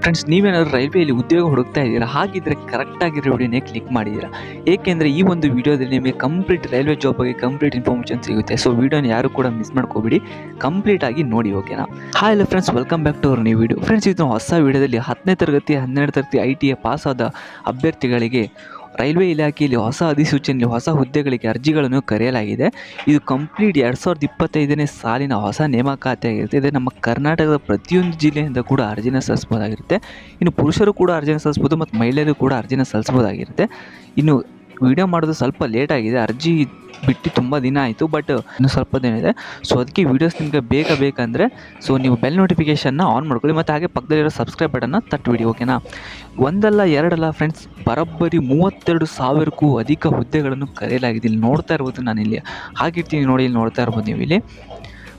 Friends, ನೀವೇನಾದರೂ ರೈಲ್ವೆಯಲ್ಲಿ ಉದ್ಯೋಗ ಹುಡುಕ್ತಾ ಇದ್ದೀರಾ, ಹಾಗಿದ್ರೆ ಕರೆಕ್ಟಾಗಿರೋ ವಿಡಿಯೋನೇ ಕ್ಲಿಕ್ ಮಾಡಿದ್ದೀರಾ. ಏಕೆಂದರೆ ಈ ಒಂದು ವಿಡಿಯೋದಲ್ಲಿ ನಿಮಗೆ ಕಂಪ್ಲೀಟ್ ರೈಲ್ವೆ ಜಾಬ್ ಬಗ್ಗೆ ಕಂಪ್ಲೀಟ್ ಇನ್ಫಾರ್ಮೇಷನ್ ಸಿಗುತ್ತೆ. ಸೊ ವಿಡಿಯೋನ ಯಾರು ಕೂಡ ಮಿಸ್ ಮಾಡ್ಕೋಬೇಡಿ, ಕಂಪ್ಲೀಟಾಗಿ ನೋಡಿ, ಓಕೆನಾ? Hi hello friends, welcome back to our new video. Friends, ಇದು ಹೊಸ ವಿಡಿಯೋದಲ್ಲಿ 10ನೇ ತರಗತಿ 12ನೇ ತರಗತಿ ITA ಪಾಸಾದ ಅಭ್ಯರ್ಥಿಗಳಿಗೆ ರೈಲ್ವೆ ಇಲಾಖೆಯಲ್ಲಿ ಹೊಸ ಅಧಿಸೂಚನೆಯಲ್ಲಿ ಹೊಸ ಹುದ್ದೆಗಳಿಗೆ ಅರ್ಜಿಗಳನ್ನು ಕರೆಯಲಾಗಿದೆ. ಇದು ಕಂಪ್ಲೀಟ್ 2025ನೇ ಸಾಲಿನ ಹೊಸ ನೇಮಕಾತಿ ಆಗಿರುತ್ತೆ. ಇದು ನಮ್ಮ ಕರ್ನಾಟಕದ ಪ್ರತಿಯೊಂದು ಜಿಲ್ಲೆಯಿಂದ ಕೂಡ ಅರ್ಜಿನ ಸಲ್ಲಿಸ್ಬೋದಾಗಿರುತ್ತೆ. ಇನ್ನು ಪುರುಷರು ಕೂಡ ಅರ್ಜಿನ ಸಲ್ಲಿಸ್ಬೋದು ಮತ್ತು ಮಹಿಳೆಯರು ಕೂಡ ಅರ್ಜಿನ ಸಲ್ಲಿಸ್ಬೋದಾಗಿರುತ್ತೆ. ಇನ್ನು ವಿಡಿಯೋ ಮಾಡೋದು ಸ್ವಲ್ಪ ಲೇಟ್ ಆಗಿದೆ, ಅರ್ಜಿ ಬಿಟ್ಟು ತುಂಬ ದಿನ ಆಯಿತು, ಬಟ್ ಇನ್ನು ಸ್ವಲ್ಪ ದಿನ ಇದೆ. ಸೊ ಅದಕ್ಕೆ ವೀಡಿಯೋಸ್ ನಿಮಗೆ ಬೇಕಂದರೆ ಸೊ ನೀವು ಬೆಲ್ ನೋಟಿಫಿಕೇಷನ್ನ ಆನ್ ಮಾಡ್ಕೊಳ್ಳಿ ಮತ್ತು ಹಾಗೆ ಪಕ್ಕದಲ್ಲಿರೋ ಸಬ್ಸ್ಕ್ರೈಬ್ ಬಟನ್ನ ತಟ್ಟಿಬಿಡಿ, ಓಕೆನಾ? ಒಂದಲ್ಲ ಎರಡಲ್ಲ ಫ್ರೆಂಡ್ಸ್, ಬರೋಬ್ಬರಿ 32,000ಕ್ಕೂ ಅಧಿಕ ಹುದ್ದೆಗಳನ್ನು ಕರೆಯಲಾಗಿದೆ. ಇಲ್ಲಿ ನೋಡ್ತಾ ಇರ್ಬೋದು, ನಾನು ಇಲ್ಲಿ ಹಾಗಿರ್ತೀನಿ ನೋಡಿ, ಇಲ್ಲಿ ನೋಡ್ತಾ ಇರ್ಬೋದು ನೀವು ಇಲ್ಲಿ.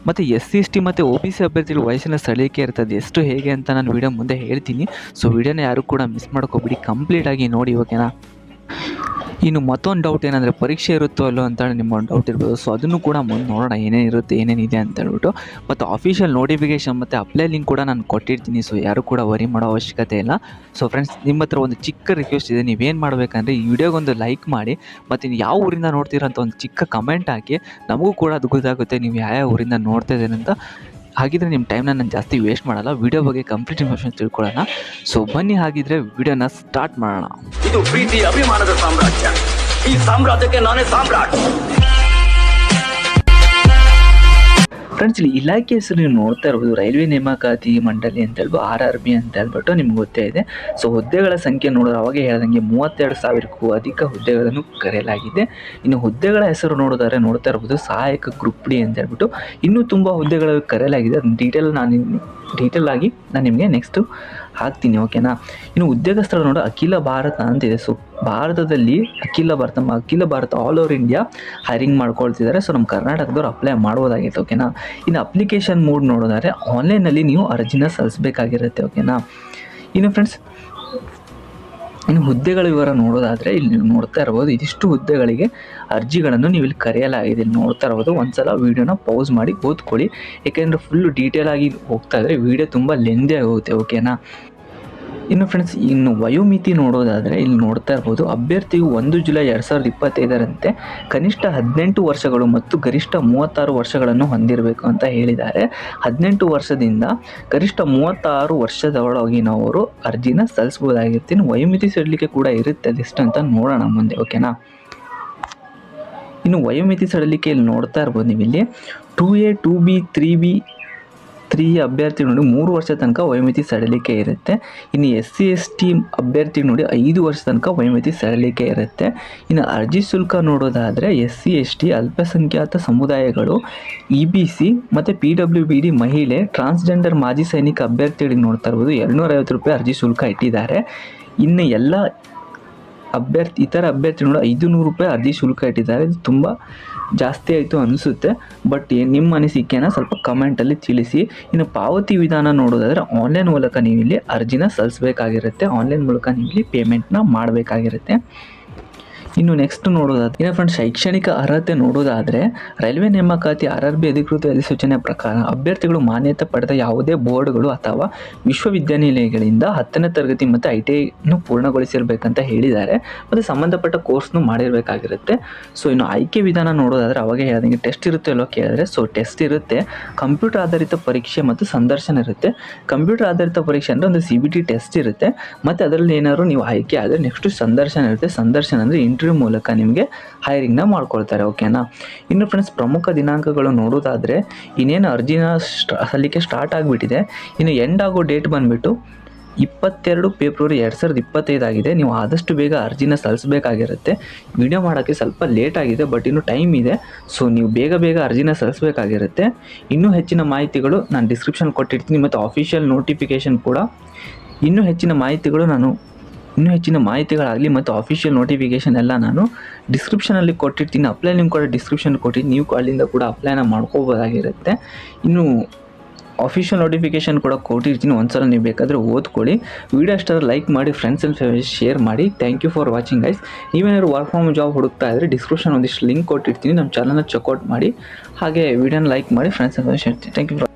ಮತ್ತು SC/ST ಮತ್ತು OBC ಅಭ್ಯರ್ಥಿಗಳು ವಯಸ್ಸಿನ ಸಡಿಲಿಕೆ ಇರ್ತದೆ, ಎಷ್ಟು ಹೇಗೆ ಅಂತ ನಾನು ವೀಡಿಯೋ ಮುಂದೆ ಹೇಳ್ತೀನಿ. ಸೊ ವಿಡಿಯೋನ ಯಾರು ಕೂಡ ಮಿಸ್ ಮಾಡ್ಕೊಬಿಡಿ, ಕಂಪ್ಲೀಟಾಗಿ ನೋಡಿ, ಓಕೆನಾ? ಇನ್ನು ಮತ್ತೊಂದು ಡೌಟ್ ಏನಂದರೆ, ಪರೀಕ್ಷೆ ಇರುತ್ತೋ ಅಲ್ಲೋ ಅಂತ ನಿಮ್ಮ ಡೌಟ್ ಇರ್ಬೋದು. ಸೊ ಅದನ್ನು ಕೂಡ ಮುಂದೆ ನೋಡೋಣ, ಏನೇನಿರುತ್ತೆ ಏನೇನಿದೆ ಅಂತ ಹೇಳ್ಬಿಟ್ಟು. ಮತ್ತು ಆಫಿಷಿಯಲ್ ನೋಟಿಫಿಕೇಷನ್ ಮತ್ತು ಅಪ್ಲೈ ಲಿಂಕ್ ಕೂಡ ನಾನು ಕೊಟ್ಟಿರ್ತೀನಿ. ಸೊ ಯಾರು ಕೂಡ ವರಿ ಮಾಡೋ ಅವಶ್ಯಕತೆ ಇಲ್ಲ. ಸೊ ಫ್ರೆಂಡ್ಸ್, ನಿಮ್ಮ ಹತ್ರ ಒಂದು ಚಿಕ್ಕ ರಿಕ್ವೆಸ್ಟ್ ಇದೆ. ನೀವೇನು ಮಾಡಬೇಕಂದ್ರೆ ಈ ವಿಡಿಯೋಗೊಂದು ಲೈಕ್ ಮಾಡಿ ಮತ್ತು ನೀವು ಯಾವ ಊರಿಂದ ನೋಡ್ತೀರ ಅಂತ ಒಂದು ಚಿಕ್ಕ ಕಮೆಂಟ್ ಹಾಕಿ. ನಮಗೂ ಕೂಡ ಅದು ಗೊತ್ತಾಗುತ್ತೆ ನೀವು ಯಾವ ಊರಿಂದ ನೋಡ್ತಾ ಇದ್ದೀರಿ ಅಂತ. ಹಾಗಿದ್ರೆ ನಿಮ್ಮ ಟೈಮ್ನ ನಾನು ಜಾಸ್ತಿ ವೇಸ್ಟ್ ಮಾಡಲ್ಲ, ವಿಡಿಯೋ ಬಗ್ಗೆ ಕಂಪ್ಲೀಟ್ ಇನ್ಫಾರ್ಮೇಷನ್ ತಿಳ್ಕೊಳ್ಳೋಣ. ಸೊ ಬನ್ನಿ, ಹಾಗಿದ್ರೆ ವಿಡಿಯೋನ ಸ್ಟಾರ್ಟ್ ಮಾಡೋಣ. ಇದು ಪ್ರೀತಿ ಅಭಿಮಾನದ ಸಾಮ್ರಾಜ್ಯ. ಈ ಸಾಮ್ರಾಜ್ಯಕ್ಕೆ ನಾನೇ ಸಾಮ್ರಾಟ್. ಫ್ರೆಂಡ್ಸ್, ಇಲ್ಲಿ ಇಲಾಖೆ ಹೆಸರು ನೀವು ನೋಡ್ತಾ ಇರ್ಬೋದು, ರೈಲ್ವೆ ನೇಮಕಾತಿ ಮಂಡಳಿ ಅಂತ ಹೇಳ್ಬೋದು, RRB ಅಂತ ಹೇಳ್ಬಿಟ್ಟು ನಿಮ್ಗೆ ಗೊತ್ತೇ ಇದೆ. ಸೊ ಹುದ್ದೆಗಳ ಸಂಖ್ಯೆ ನೋಡಿದ್ರೆ ಅವಾಗೆ ಹೇಳ್ದಂಗೆ 32,000ಕ್ಕೂ ಅಧಿಕ ಹುದ್ದೆಗಳನ್ನು ಕರೆಯಲಾಗಿದೆ. ಇನ್ನು ಹುದ್ದೆಗಳ ಹೆಸರು ನೋಡಿದ್ರೆ ನೋಡ್ತಾ ಇರ್ಬೋದು, ಸಹಾಯಕ ಗ್ರೂಪ್ ಡಿ ಅಂತ ಹೇಳ್ಬಿಟ್ಟು ಇನ್ನೂ ತುಂಬ ಹುದ್ದೆಗಳು ಕರೆಯಲಾಗಿದೆ. ಅದನ್ನ ಡೀಟೇಲ್ ಆಗಿ ನಾನು ನಿಮಗೆ ನೆಕ್ಸ್ಟು ಹಾಕ್ತೀನಿ, ಓಕೆನಾ? ಇನ್ನು ಉದ್ಯೋಗ ಸ್ಥಳ ನೋಡಿ ಅಖಿಲ ಭಾರತ ಅಂತಿದೆ. ಸೊ ಭಾರತದಲ್ಲಿ ಅಖಿಲ ಭಾರತ ಆಲ್ ಓವರ್ ಇಂಡಿಯಾ ಹೈರಿಂಗ್ ಮಾಡ್ಕೊಳ್ತಿದ್ದಾರೆ. ಸೊ ನಮ್ಮ ಕರ್ನಾಟಕದವ್ರು ಅಪ್ಲೈ ಮಾಡ್ಬೋದಾಗಿತ್ತು, ಓಕೆನಾ? ಇನ್ನು ಅಪ್ಲಿಕೇಶನ್ ಮೋಡ್ ನೋಡಿದ್ರೆ ಆನ್ಲೈನಲ್ಲಿ ನೀವು ಅರ್ಜಿನ ಸಲ್ಲಿಸಬೇಕಾಗಿರುತ್ತೆ, ಓಕೆನಾ? ಇನ್ನು ಫ್ರೆಂಡ್ಸ್, ಇನ್ನು ಹುದ್ದೆಗಳ ವಿವರ ನೋಡೋದಾದರೆ ಇಲ್ಲಿ ನೀವು ನೋಡ್ತಾ ಇರ್ಬೋದು, ಇದಿಷ್ಟು ಹುದ್ದೆಗಳಿಗೆ ಅರ್ಜಿಗಳನ್ನು ನೀವು ಇಲ್ಲಿ ಕರೆಯಲಾಗಿದೆ. ಇಲ್ಲಿ ನೋಡ್ತಾ ಇರ್ಬೋದು. ಒಂದ್ಸಲ ವೀಡಿಯೋನ ಪೌಸ್ ಮಾಡಿ ಓದ್ಕೊಳ್ಳಿ, ಏಕೆಂದರೆ ಫುಲ್ಲು ಡೀಟೇಲಾಗಿ ಹೋಗ್ತಾ ಇದ್ದರೆ ವೀಡಿಯೋ ತುಂಬ ಲೆಂದಿ ಆಗುತ್ತೆ, ಓಕೆನಾ? ಇನ್ನು ಫ್ರೆಂಡ್ಸ್, ಇನ್ನು ವಯೋಮಿತಿ ನೋಡೋದಾದರೆ ಇಲ್ಲಿ ನೋಡ್ತಾ ಇರ್ಬೋದು, ಅಭ್ಯರ್ಥಿಯು 1 ಜುಲೈ 2025ರಂತೆ ಕನಿಷ್ಠ 18 ವರ್ಷಗಳು ಮತ್ತು ಗರಿಷ್ಠ 36 ವರ್ಷಗಳನ್ನು ಹೊಂದಿರಬೇಕು ಅಂತ ಹೇಳಿದ್ದಾರೆ. 18 ವರ್ಷದಿಂದ ಗರಿಷ್ಠ 36 ವರ್ಷದೊಳಗಿನವರು ಅರ್ಜಿನ ಸಲ್ಲಿಸ್ಬೋದಾಗಿರುತ್ತೆ. ಇನ್ನು ವಯೋಮಿತಿ ಸಡಿಲಿಕೆ ಕೂಡ ಇರುತ್ತೆ, ಅದೆಷ್ಟು ಅಂತ ನೋಡೋಣ ಮುಂದೆ, ಓಕೆನಾ? ಇನ್ನು ವಯೋಮಿತಿ ಸಡಿಲಿಕೆಯಲ್ಲಿ ನೋಡ್ತಾ ಇರ್ಬೋದು ನೀವು ಇಲ್ಲಿ 2A 2B 3 ಅಭ್ಯರ್ಥಿ ನೋಡಿ 3 ವರ್ಷ ತನಕ ವಯೋಮಿತಿ ಸಡಿಲಿಕೆ ಇರುತ್ತೆ. ಇನ್ನು SC/ST ಅಭ್ಯರ್ಥಿ ನೋಡಿ 5 ವರ್ಷ ತನಕ ವಯೋಮಿತಿ ಸಡಿಲಿಕೆ ಇರುತ್ತೆ. ಇನ್ನು ಅರ್ಜಿ ಶುಲ್ಕ ನೋಡೋದಾದರೆ SC/ST ಅಲ್ಪಸಂಖ್ಯಾತ ಸಮುದಾಯಗಳು, EBC ಮತ್ತು PWBD ಮಹಿಳೆ, ಟ್ರಾನ್ಸ್ಜೆಂಡರ್ ಮಾಜಿ ಸೈನಿಕ ಅಭ್ಯರ್ಥಿಗಳಿಗೆ ನೋಡ್ತಾ ಇರ್ಬೋದು 250 ರೂಪಾಯಿ ಅರ್ಜಿ ಶುಲ್ಕ ಇಟ್ಟಿದ್ದಾರೆ. ಇನ್ನು ಎಲ್ಲ ಇತರ ಅಭ್ಯರ್ಥಿ ನೋಡಿ 500 ರೂಪಾಯಿ ಅರ್ಜಿ ಶುಲ್ಕ ಇಟ್ಟಿದ್ದಾರೆ. ಇದು ತುಂಬ ಜಾಸ್ತಿ ಆಯಿತು ಅನಿಸುತ್ತೆ, ಬಟ್ ನಿಮ್ಮ ಅನಿಸಿಕೆನ ಸ್ವಲ್ಪ ಕಮೆಂಟಲ್ಲಿ ತಿಳಿಸಿ. ಇನ್ನು ಪಾವತಿ ವಿಧಾನ ನೋಡೋದಾದರೆ ಆನ್ಲೈನ್ ಮೂಲಕ ನೀವು ಇಲ್ಲಿ ಅರ್ಜಿನ ಸಲ್ಲಿಸಬೇಕಾಗಿರುತ್ತೆ. ಆನ್ಲೈನ್ ಮೂಲಕ ನೀವು ಇಲ್ಲಿ ಪೇಮೆಂಟ್ನ ಮಾಡಬೇಕಾಗಿರುತ್ತೆ. ಇನ್ನು ನೆಕ್ಸ್ಟ್ ನೋಡೋದಾದ್ರೆ ಇನ್ನು ಫ್ರೆಂಡ್ಸ್, ಶೈಕ್ಷಣಿಕ ಅರ್ಹತೆ ನೋಡೋದಾದರೆ ರೈಲ್ವೆ ನೇಮಕಾತಿ RRB ಅಧಿಕೃತ ಅಧಿಸೂಚನೆ ಪ್ರಕಾರ ಅಭ್ಯರ್ಥಿಗಳು ಮಾನ್ಯತೆ ಪಡೆದ ಯಾವುದೇ ಬೋರ್ಡ್ಗಳು ಅಥವಾ ವಿಶ್ವವಿದ್ಯಾನಿಲಯಗಳಿಂದ 10ನೇ ತರಗತಿ ಮತ್ತು ITIಯನ್ನು ಪೂರ್ಣಗೊಳಿಸಿರಬೇಕಂತ ಹೇಳಿದ್ದಾರೆ. ಮತ್ತು ಸಂಬಂಧಪಟ್ಟ ಕೋರ್ಸ್ನು ಮಾಡಿರಬೇಕಾಗಿರುತ್ತೆ. ಸೊ ಇನ್ನು ಆಯ್ಕೆ ವಿಧಾನ ನೋಡೋದಾದರೆ ಅವಾಗ ಹೇಳ್ದಂಗೆ ಟೆಸ್ಟ್ ಇರುತ್ತೆ ಅಲ್ಲೋ ಕೇಳಿದ್ರೆ, ಸೊ ಟೆಸ್ಟ್ ಇರುತ್ತೆ, ಕಂಪ್ಯೂಟರ್ ಆಧಾರಿತ ಪರೀಕ್ಷೆ ಮತ್ತು ಸಂದರ್ಶನ ಇರುತ್ತೆ. ಕಂಪ್ಯೂಟರ್ ಆಧಾರಿತ ಪರೀಕ್ಷೆ ಅಂದರೆ ಒಂದು CBT ಟೆಸ್ಟ್ ಇರುತ್ತೆ, ಮತ್ತು ಅದರಲ್ಲಿ ಏನಾದ್ರು ನೀವು ಆಯ್ಕೆ ಆದರೆ ನೆಕ್ಸ್ಟ್ ಸಂದರ್ಶನ ಇರುತ್ತೆ. ಸಂದರ್ಶನ ಅಂದರೆ ಇಂಟರ್ವ್ಯೂ ಮೂಲಕ ನಿಮಗೆ ಹೈರಿಂಗ್ನ ಮಾಡ್ಕೊಳ್ತಾರೆ, ಓಕೆನಾ? ಇನ್ನು ಫ್ರೆಂಡ್ಸ್, ಪ್ರಮುಖ ದಿನಾಂಕಗಳು ನೋಡೋದಾದರೆ ಇನ್ನೇನು ಅರ್ಜಿನ ಸಲ್ಲಿಕೆ ಸ್ಟಾರ್ಟ್ ಆಗಿಬಿಟ್ಟಿದೆ. ಇನ್ನು ಎಂಡ್ ಆಗೋ ಡೇಟ್ ಬಂದುಬಿಟ್ಟು 22 ಫೆಬ್ರವರಿ 2025 ಆಗಿದೆ. ನೀವು ಆದಷ್ಟು ಬೇಗ ಅರ್ಜಿನ ಸಲ್ಲಿಸಬೇಕಾಗಿರುತ್ತೆ. ವಿಡಿಯೋ ಮಾಡೋಕ್ಕೆ ಸ್ವಲ್ಪ ಲೇಟ್ ಆಗಿದೆ, ಬಟ್ ಇನ್ನೂ ಟೈಮ್ ಇದೆ. ಸೊ ನೀವು ಬೇಗ ಅರ್ಜಿನ ಸಲ್ಲಿಸಬೇಕಾಗಿರುತ್ತೆ. ಇನ್ನೂ ಹೆಚ್ಚಿನ ಮಾಹಿತಿಗಳು ನಾನು ಡಿಸ್ಕ್ರಿಪ್ಷನ್ ಕೊಟ್ಟಿರ್ತೀನಿ, ಮತ್ತು ಆಫಿಷಿಯಲ್ ನೋಟಿಫಿಕೇಷನ್ ಕೂಡ ಇನ್ನೂ ಹೆಚ್ಚಿನ ಮಾಹಿತಿಗಳಾಗಲಿ ಮತ್ತು ಆಫಿಷಿಯಲ್ ನೋಟಿಫಿಕೇಷನ್ ಎಲ್ಲ ನಾನು ಡಿಸ್ಕ್ರಿಪ್ಷನಲ್ಲಿ ಕೊಟ್ಟಿರ್ತೀನಿ. ಅಪ್ಲೈ ಲಿಂಕ್ ಕೂಡ ಡಿಸ್ಕ್ರಿಪ್ಷನ್ ಕೊಟ್ಟಿದ್ದೀನಿ, ನೀವು ಅಲ್ಲಿಂದ ಕೂಡ ಅಪ್ಲೈನ ಮಾಡ್ಕೋಬೋದಾಗಿರುತ್ತೆ. ಇನ್ನು ಆಫಿಷಿಯಲ್ ನೋಟಿಫಿಕೇಷನ್ ಕೂಡ ಕೊಟ್ಟಿರ್ತೀನಿ, ಒಂದ್ಸಲ ನೀವು ಬೇಕಾದರೆ ಓದ್ಕೊಳ್ಳಿ. ವಿಡಿಯೋ ಅಷ್ಟಾದ್ರೆ ಲೈಕ್ ಮಾಡಿ, ಫ್ರೆಂಡ್ಸ್ ಆ್ಯಂಡ್ ಫ್ಯಾಮಿಲಿ ಶೇರ್ ಮಾಡಿ. Thank you for watching guys. ನೀವೇನಾದ್ರು ವರ್ಕ್ ಫ್ರಮ್ ಜಾಬ್ ಹುಡುಕ್ತಾ ಇದ್ದರೆ ಡಿಸ್ಕ್ರಿಪ್ಷನ್ ಒಂದಿಷ್ಟು ಲಿಂಕ್ ಕೊಟ್ಟಿರ್ತೀನಿ, ನಮ್ಮ ಚಾನಲ್ನ ಚೆಕ್ಔಟ್ ಮಾಡಿ. ಹಾಗೆ ವಿಡಿಯೋನ ಲೈಕ್ ಮಾಡಿ, friends and family share. Thank you.